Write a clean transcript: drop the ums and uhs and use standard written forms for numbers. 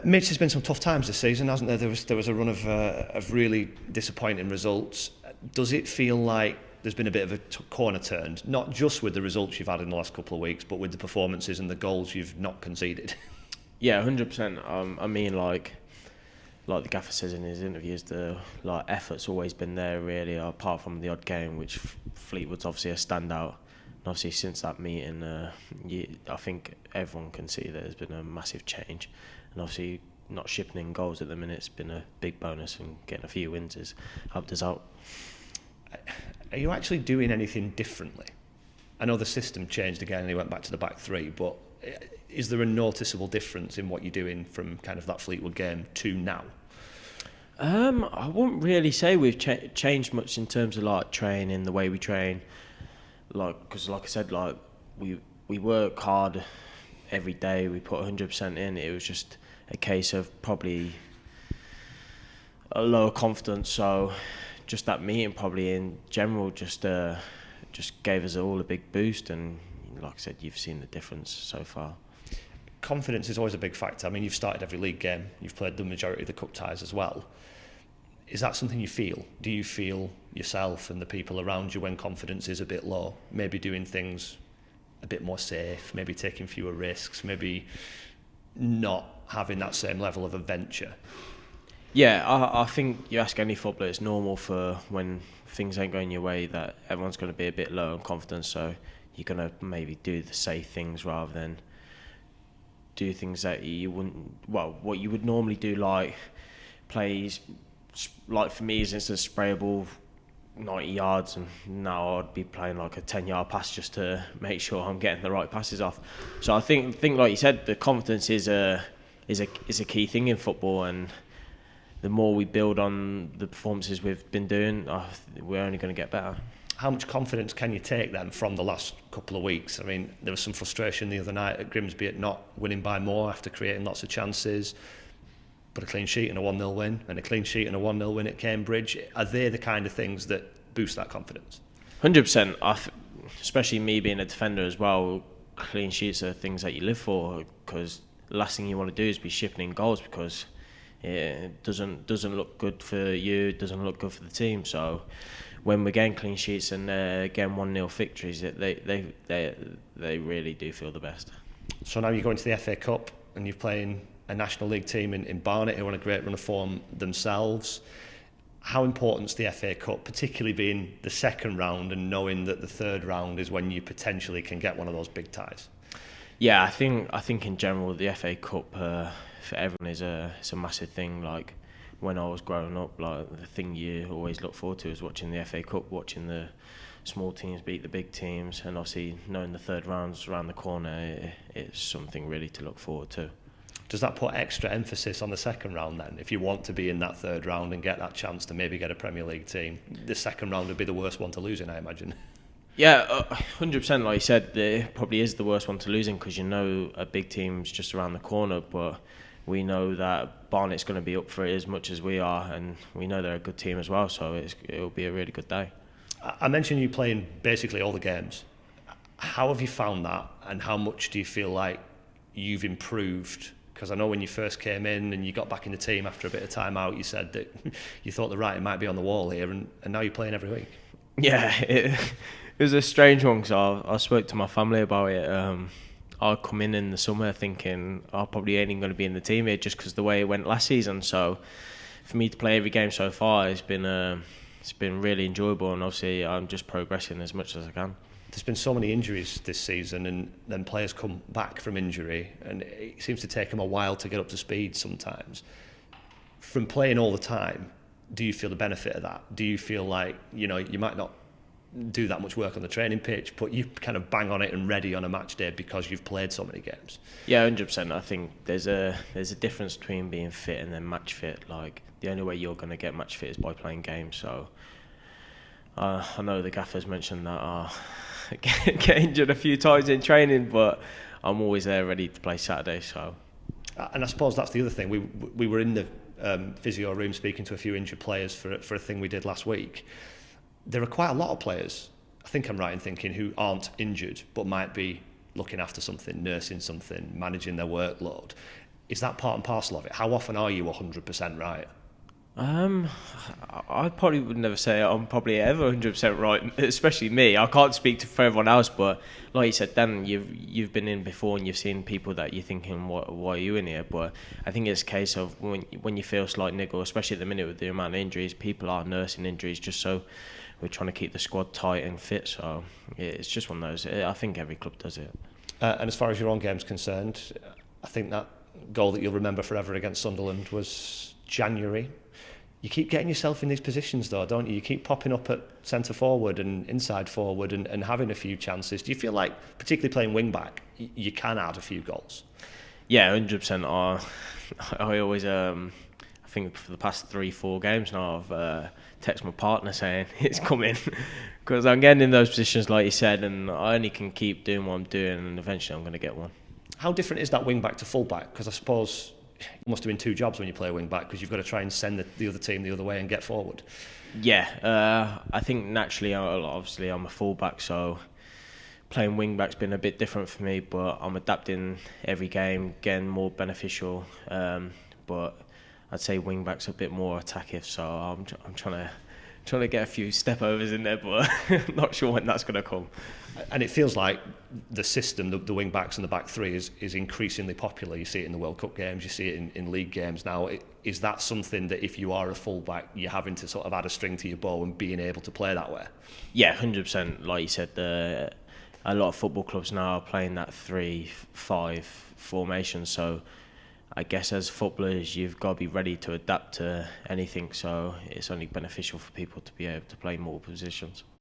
Mitch, there's been some tough times this season, hasn't there? There was a run of really disappointing results. Does it feel like there's been a bit of a corner turned, not just with the results you've had in the last couple of weeks, but with the performances and the goals you've not conceded? Yeah, 100%. I mean, like the gaffer says in his interviews, the effort's always been there really, apart from the odd game, which Fleetwood's obviously a standout. And obviously since that meeting, I think everyone can see that there's been a massive change. And obviously not shipping in goals at the minute has been a big bonus, and getting a few wins has helped us out. Are you actually doing anything differently? I know the system changed again and he went back to the back three, but is there a noticeable difference in what you're doing from kind of that Fleetwood game to now? I wouldn't really say we've changed much in terms of like training, the way we train. Because like I said, like we work hard every day. We put 100% in. It was just a case of probably a lower confidence. So just that meeting probably in general just gave us all a big boost. And like I said, you've seen the difference so far. Confidence is always a big factor. I mean, you've started every league game. You've played the majority of the cup ties as well. Is that something you feel? Do you feel yourself and the people around you when confidence is a bit low? Maybe doing things a bit more safe, maybe taking fewer risks, maybe not having that same level of adventure? Yeah, I think you ask any footballer, it's normal for when things ain't going your way that everyone's going to be a bit low on confidence, so you're going to maybe do the safe things rather than do things that you wouldn't, well, what you would normally do, like plays, like for me, is instead of spray a ball 90 yards, and now I'd be playing like a 10-yard pass just to make sure I'm getting the right passes off. So I think like you said, the confidence is a key thing in football, and the more we build on the performances we've been doing, we're only going to get better. How much confidence can you take then from the last couple of weeks? I mean, there was some frustration the other night at Grimsby at not winning by more after creating lots of chances, but a clean sheet and a 1-0 win, and a clean sheet and a 1-0 win at Cambridge. Are they the kind of things that boost that confidence? 100%. Especially me being a defender as well, clean sheets are things that you live for, because the last thing you want to do is be shipping in goals, because it doesn't look good for you, it doesn't look good for the team. So when we're getting clean sheets and getting 1-0 victories, they really do feel the best. So now you're going to the FA Cup and you're playing a National League team in Barnet who are on a great run of form themselves. How important is the FA Cup, particularly being the second round and knowing that the third round is when you potentially can get one of those big ties? Yeah, I think in general the FA Cup for everyone is a massive thing. Like when I was growing up, like the thing you always look forward to is watching the FA Cup, watching the small teams beat the big teams, and obviously knowing the third round's around the corner, it's something really to look forward to. Does that put extra emphasis on the second round then? If you want to be in that third round and get that chance to maybe get a Premier League team, the second round would be the worst one to lose in, I imagine. Yeah, 100%. Like you said, it probably is the worst one to lose in, because you know a big team's just around the corner, but we know that Barnet's going to be up for it as much as we are, and we know they're a good team as well, so it'll be a really good day. I mentioned you playing basically all the games. How have you found that, and how much do you feel like you've improved? Because I know when you first came in and you got back in the team after a bit of time out, you said that you thought the writing might be on the wall here, and now you're playing every week. Yeah, it was a strange one, because I spoke to my family about it. I come in the summer thinking I probably ain't even going to be in the team here, just because the way it went last season. So for me to play every game so far, it's been really enjoyable, and obviously I'm just progressing as much as I can. There's been so many injuries this season, and then players come back from injury, and it seems to take them a while to get up to speed sometimes. From playing all the time, do you feel the benefit of that? Do you feel like, you might not do that much work on the training pitch, but you kind of bang on it and ready on a match day because you've played so many games? Yeah, 100%. I think there's a difference between being fit and then match fit. Like the only way you're going to get match fit is by playing games. So I know the gaffers mentioned that get injured a few times in training, but I'm always there ready to play Saturday. So, and I suppose that's the other thing. We were in the physio room speaking to a few injured players for a thing we did last week. There are quite a lot of players, I think I'm right in thinking, who aren't injured but might be looking after something, nursing something, managing their workload. Is that part and parcel of it? How often are you 100% right? Um, I probably would never say I'm probably ever 100% right, especially me. I can't speak for everyone else, but like you said, Dan, you've been in before and you've seen people that you're thinking, why are you in here? But I think it's a case of when you feel slight niggle, especially at the minute with the amount of injuries, people are nursing injuries just so we're trying to keep the squad tight and fit. So yeah, it's just one of those. I think every club does it. And as far as your own game's concerned, I think that goal that you'll remember forever against Sunderland was January. You keep getting yourself in these positions though, don't you? You keep popping up at centre forward and inside forward and having a few chances. Do you feel like, particularly playing wing back, you can add a few goals? Yeah, 100%. I always, I think for the past 3-4 games now, I've texted my partner saying it's coming because I'm getting in those positions, like you said, and I only can keep doing what I'm doing, and eventually I'm going to get one. How different is that wing back to full back? Because I suppose it must have been two jobs when you play wing back because you've got to try and send the other team the other way and get forward. Yeah, I think naturally, obviously, I'm a fullback, so playing wing back's been a bit different for me. But I'm adapting every game, getting more beneficial. But I'd say wing back's a bit more attackive, so I'm trying to get a few step overs in there, but not sure when that's going to come. And it feels like the system, the wing backs and the back three is increasingly popular. You see it in the World Cup games, you see it in league games now. Is that something that if you are a full back, you're having to sort of add a string to your bow and being able to play that way? Yeah, 100%. Like you said, a lot of football clubs now are playing that 3-5 formation. So I guess as footballers, you've got to be ready to adapt to anything. So it's only beneficial for people to be able to play more positions.